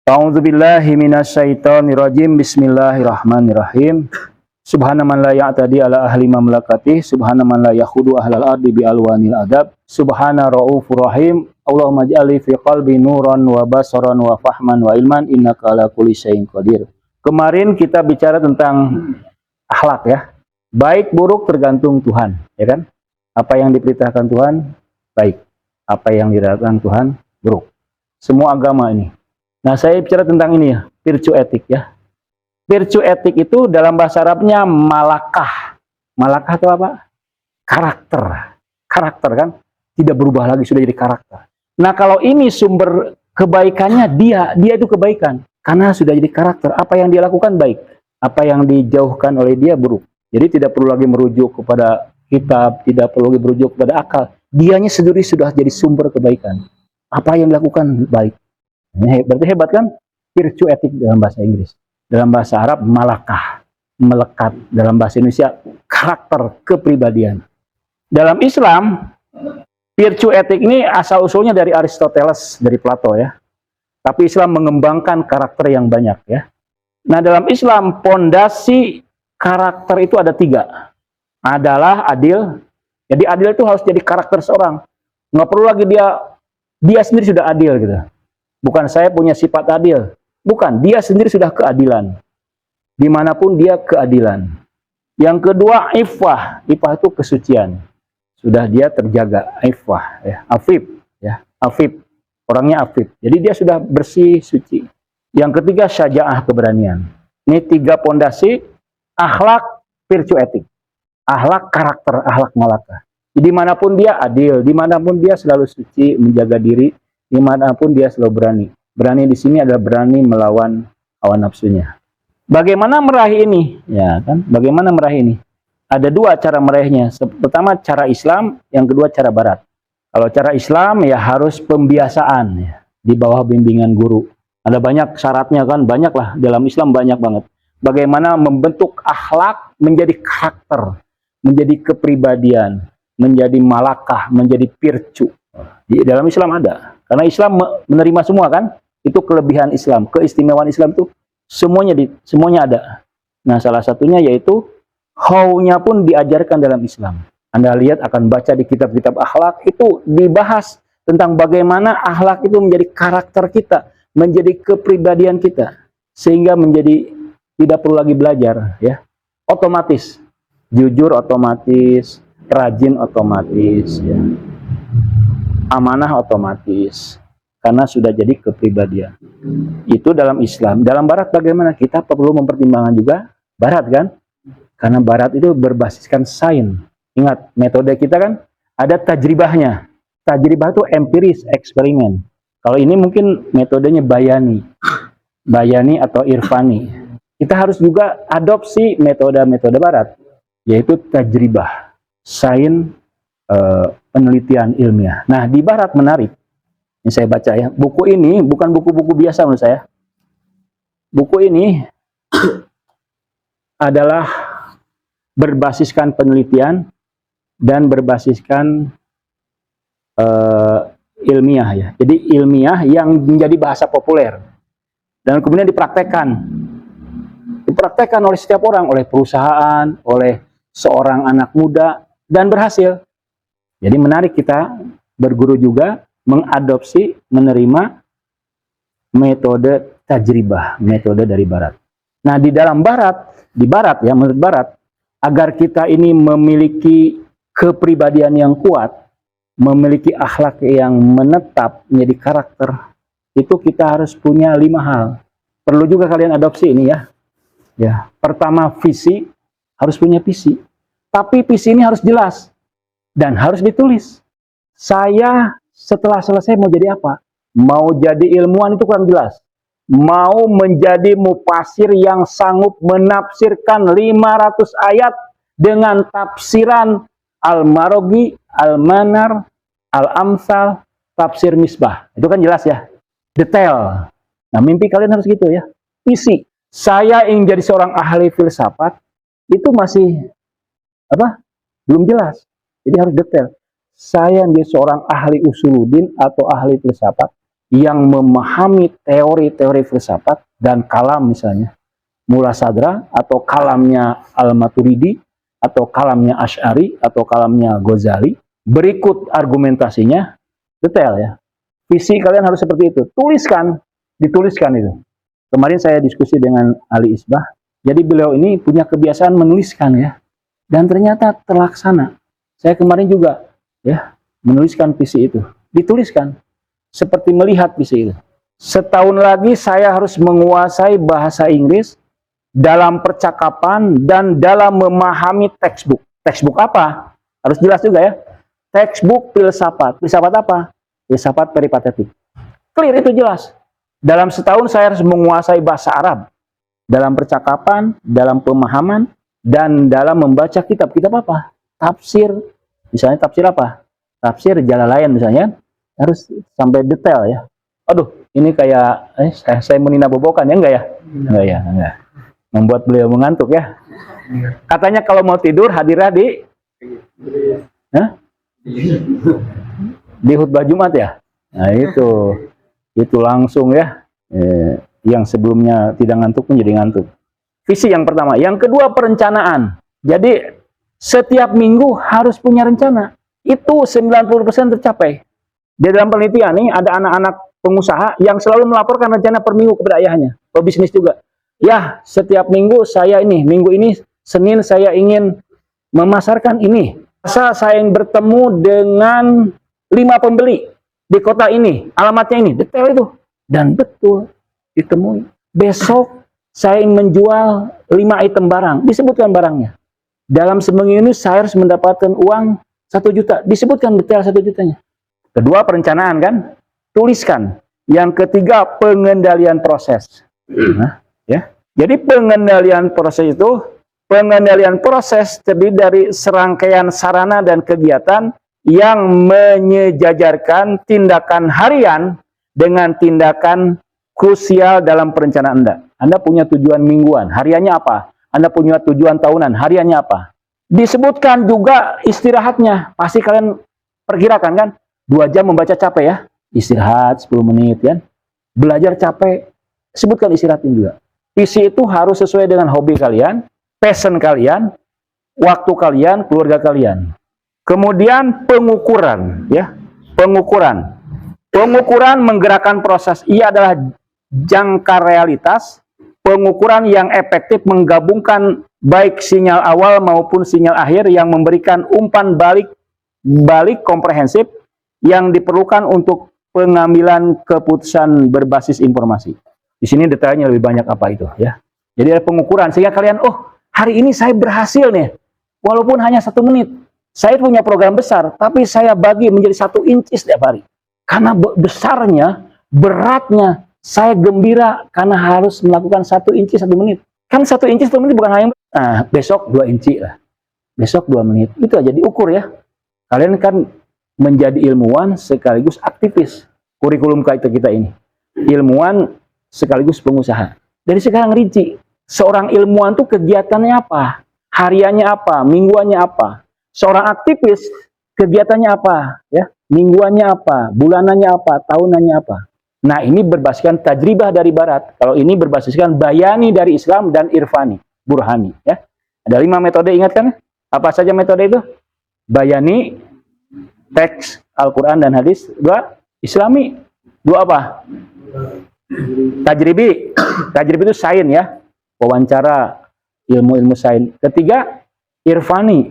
A'udzubillahi minasyaitonirrajim. Bismillahirrahmanirrahim. Subhana man la ya'tadi ala ahli mamlakati, subhana man la yakhudu ahlal ardi bi alwanil adab, subhana raufur rahim. Allahumma ij'alni fi qalbi nuran wa basaran wa fahman wa ilman innaka ala kulli syai'in qadir. Kemarin kita bicara tentang akhlak ya. Baik buruk tergantung Tuhan, ya kan? Apa yang diperintahkan Tuhan baik, apa yang dilarang Tuhan buruk. Semua agama ini. Nah, saya bicara tentang ini ya, virtue etik ya. Virtue etik itu dalam bahasa Arabnya malakah. Malakah itu apa? Karakter. Karakter kan tidak berubah lagi, sudah jadi karakter. Nah, kalau ini sumber kebaikannya dia itu kebaikan. Karena sudah jadi karakter, apa yang dia lakukan baik. Apa yang dijauhkan oleh dia buruk. Jadi tidak perlu lagi merujuk kepada kitab, tidak perlu lagi merujuk kepada akal. Dianya sendiri sudah jadi sumber kebaikan. Apa yang dilakukan baik. Ini berarti hebat kan? Virtue etik dalam bahasa Inggris. Dalam bahasa Arab, malakah, melekat. Dalam bahasa Indonesia, karakter, kepribadian. Dalam Islam, virtue etik ini asal-usulnya dari Aristoteles, dari Plato ya. Tapi Islam mengembangkan karakter yang banyak ya. Nah, dalam Islam, pondasi karakter itu ada 3. Adalah adil. Jadi adil itu harus jadi karakter seorang. Nggak perlu lagi dia sendiri sudah adil gitu. Bukan saya punya sifat adil. Bukan, dia sendiri sudah keadilan. Dimanapun dia keadilan. Yang kedua, iffah. Iffah itu kesucian. Sudah dia terjaga. Iffah. Ya. Afif. Ya. Afif. Orangnya afif. Jadi dia sudah bersih, suci. Yang ketiga, syaja'ah, keberanian. Ini 3 pondasi. Akhlak, virtue etik. Akhlak, karakter, akhlak malakah. Dimanapun dia adil. Dimanapun dia selalu suci, menjaga diri. Dimanapun dia selalu berani. Berani di sini adalah berani melawan hawa nafsunya. Bagaimana meraih ini? Ya kan? Bagaimana meraih ini? Ada 2 cara meraihnya. Pertama cara Islam, yang kedua cara Barat. Kalau cara Islam ya harus pembiasaan ya, di bawah bimbingan guru. Ada banyak syaratnya kan? Banyak lah dalam Islam, banyak banget. Bagaimana membentuk akhlak menjadi karakter, menjadi kepribadian, menjadi malakah, menjadi virtue. Di dalam Islam ada. Karena Islam menerima semua kan? Itu kelebihan Islam, keistimewaan Islam itu semuanya ada. Nah, salah satunya yaitu how-nya pun diajarkan dalam Islam. Anda lihat akan baca di kitab-kitab akhlak itu dibahas tentang bagaimana akhlak itu menjadi karakter kita, menjadi kepribadian kita, sehingga menjadi tidak perlu lagi belajar ya. Otomatis jujur otomatis, rajin otomatis ya. Amanah otomatis, karena sudah jadi kepribadian. Itu dalam Islam. Dalam Barat bagaimana? Kita perlu mempertimbangkan juga Barat kan? Karena Barat itu berbasiskan sains. Ingat, metode kita kan ada tajribahnya. Tajribah itu empiris, eksperimen. Kalau ini mungkin metodenya Bayani. Bayani atau Irfani. Kita harus juga adopsi metode-metode Barat, yaitu tajribah, sains, penelitian ilmiah. Nah, di Barat menarik. Ini saya baca ya. Buku ini bukan buku-buku biasa menurut saya. Buku ini adalah berbasiskan penelitian dan berbasiskan ilmiah ya. Jadi ilmiah yang menjadi bahasa populer dan kemudian dipraktekkan. Dipraktekkan oleh setiap orang, oleh perusahaan, oleh seorang anak muda dan berhasil. Jadi menarik kita berguru juga mengadopsi, menerima metode tajribah, metode dari Barat. Nah, di dalam Barat, di Barat ya, menurut Barat, agar kita ini memiliki kepribadian yang kuat, memiliki akhlak yang menetap, menjadi karakter, itu kita harus punya 5 hal. Perlu juga kalian adopsi ini ya. Ya, pertama visi, harus punya visi. Tapi visi ini harus jelas. Dan harus ditulis. Saya setelah selesai mau jadi apa? Mau jadi ilmuwan itu kurang jelas. Mau menjadi mufasir yang sanggup menafsirkan 500 ayat dengan tafsiran Al-Maroghi, Al-Manar, Al-Amsal, tafsir Misbah. Itu kan jelas ya. Detail. Nah, mimpi kalian harus gitu ya. Visi. Saya ingin jadi seorang ahli filsafat, itu masih apa? Belum jelas. Jadi harus detail. Saya menjadi seorang ahli usuluddin atau ahli filsafat, yang memahami teori-teori filsafat dan kalam misalnya Mula Sadra atau kalamnya Al-Maturidi atau kalamnya Asy'ari atau kalamnya Ghazali, berikut argumentasinya detail ya. Visi kalian harus seperti itu. Tuliskan, dituliskan itu. Kemarin saya diskusi dengan Ali Isbah. Jadi beliau ini punya kebiasaan menuliskan ya. Dan ternyata terlaksana. Saya kemarin juga ya menuliskan visi itu. Dituliskan. Seperti melihat visi itu. Setahun lagi saya harus menguasai bahasa Inggris dalam percakapan dan dalam memahami textbook. Textbook apa? Harus jelas juga ya. Textbook filsafat. Filsafat apa? Filsafat peripatetik. Clear, itu jelas. Dalam setahun saya harus menguasai bahasa Arab. Dalam percakapan, dalam pemahaman, dan dalam membaca kitab. Kitab apa? Tafsir. Misalnya tafsir apa? Tafsir Jalalain misalnya. Harus sampai detail ya. Aduh, ini kayak saya menina bobokan ya, enggak ya? Enggak ya, enggak. Membuat beliau mengantuk ya. Katanya kalau mau tidur hadirlah di khutbah Jumat ya. Nah itu langsung ya. Yang sebelumnya tidak ngantuk menjadi ngantuk. Visi yang pertama. Yang kedua perencanaan. Jadi setiap minggu harus punya rencana. Itu 90% tercapai. Di dalam penelitian nih ada anak-anak pengusaha yang selalu melaporkan rencana per minggu kepada ayahnya. Pebisnis juga. Ya, setiap minggu saya ini, minggu ini Senin saya ingin memasarkan ini. Saya ingin bertemu dengan 5 pembeli di kota ini, alamatnya ini, detail itu. Dan betul ditemui. Besok saya ingin menjual 5 item barang, disebutkan barangnya. Dalam seminggu ini saya harus mendapatkan uang 1 juta, disebutkan detail 1 jutanya. Kedua perencanaan kan, tuliskan. Yang ketiga pengendalian proses. Nah, ya. Jadi pengendalian proses itu, pengendalian proses terdiri dari serangkaian sarana dan kegiatan yang menyejajarkan tindakan harian dengan tindakan krusial dalam perencanaan Anda. Anda punya tujuan mingguan, hariannya apa? Anda punya tujuan tahunan, hariannya apa? Disebutkan juga istirahatnya. Pasti kalian perkirakan kan? 2 jam membaca capek ya. Istirahat 10 menit kan. Belajar capek. Sebutkan istirahatnya juga. Visi itu harus sesuai dengan hobi kalian, passion kalian, waktu kalian, keluarga kalian. Kemudian pengukuran ya. Pengukuran. Pengukuran menggerakkan proses. Ia adalah jangka realitas. Pengukuran yang efektif menggabungkan baik sinyal awal maupun sinyal akhir yang memberikan umpan balik komprehensif yang diperlukan untuk pengambilan keputusan berbasis informasi. Di sini detailnya lebih banyak apa itu ya. Jadi ada pengukuran sehingga kalian, oh hari ini saya berhasil nih, walaupun hanya 1 menit. Saya punya program besar, tapi saya bagi menjadi 1 inci setiap hari. Karena besarnya, beratnya, saya gembira karena harus melakukan 1 inci 1 menit. Kan 1 inci 1 menit bukan hanya besok 2 inci lah. Besok 2 menit. Itu aja diukur ya. Kalian kan menjadi ilmuwan sekaligus aktivis. Kurikulum kita ini. Ilmuwan sekaligus pengusaha. Dari sekarang rinci. Seorang ilmuwan tuh kegiatannya apa? Hariannya apa? Mingguannya apa? Seorang aktivis kegiatannya apa? Ya, mingguannya apa? Bulanannya apa? Tahunannya apa? Nah, ini berbasiskan tajribah dari barat. Kalau ini berbasiskan bayani dari Islam dan irfani, burhani ya. Ada 5 metode, ingat kan? Apa saja metode itu? Bayani, teks Al-Quran dan hadis. 2 Islami. 2 apa? Tajribi. Tajribi itu sains ya. Wawancara, ilmu-ilmu sains. 3 irfani,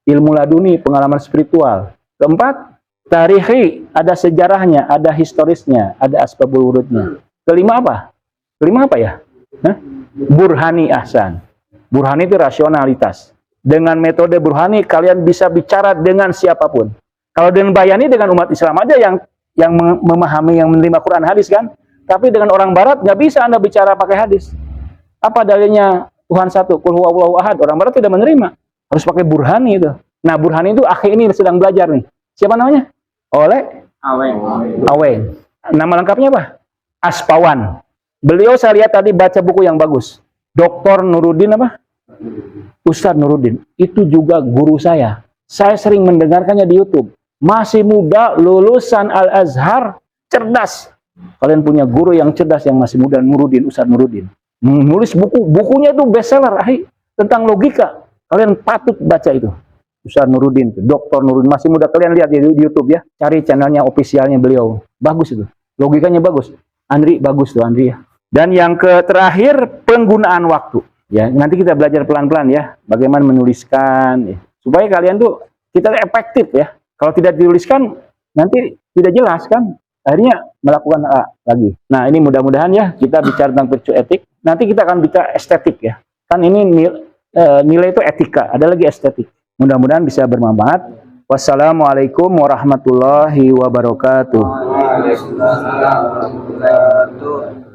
ilmu laduni, pengalaman spiritual. 4 tarihi, ada sejarahnya, ada historisnya, ada asbabul wurudnya. 5 apa? 5 apa ya? Burhani ahsan. Burhani itu rasionalitas. Dengan metode burhani kalian bisa bicara dengan siapapun. Kalau dengan bayani dengan umat Islam aja yang memahami, yang menerima Quran hadis kan. Tapi dengan orang Barat nggak bisa Anda bicara pakai hadis. Apa dalilnya Tuhan satu, qul huwallahu ahad? Orang Barat tidak menerima. Harus pakai burhani itu. Nah burhani itu akhi ini sedang belajar nih. Siapa namanya? Aweng. Nama lengkapnya apa? Aspawan. Beliau saya lihat tadi baca buku yang bagus. Dr. Nuruddin apa? Ustadz Nuruddin. Itu juga guru saya. Saya sering mendengarkannya di YouTube. Masih muda, lulusan Al-Azhar, cerdas. Kalian punya guru yang cerdas yang masih muda, Nuruddin, Ustadz Nuruddin. Nulis bukunya itu bestseller, tentang logika. Kalian patut baca itu. Ustadz Nuruddin, Dr. Nuruddin, masih muda. Kalian lihat di YouTube ya, cari channelnya officialnya beliau. Bagus itu, logikanya bagus. Andri bagus tuh Andri ya. Dan yang terakhir, penggunaan waktu. Ya, nanti kita belajar pelan-pelan ya, bagaimana menuliskan ya. Supaya kalian tuh kita efektif ya. Kalau tidak dituliskan nanti tidak jelas kan. Akhirnya melakukan A lagi. Nah, ini mudah-mudahan ya kita bicara tentang virtue etik. Nanti kita akan bicara estetik ya. Kan ini nilai itu etika, ada lagi estetik. Mudah-mudahan bisa bermanfaat. Wassalamualaikum warahmatullahi wabarakatuh. Waalaikumsalam warahmatullahi wabarakatuh.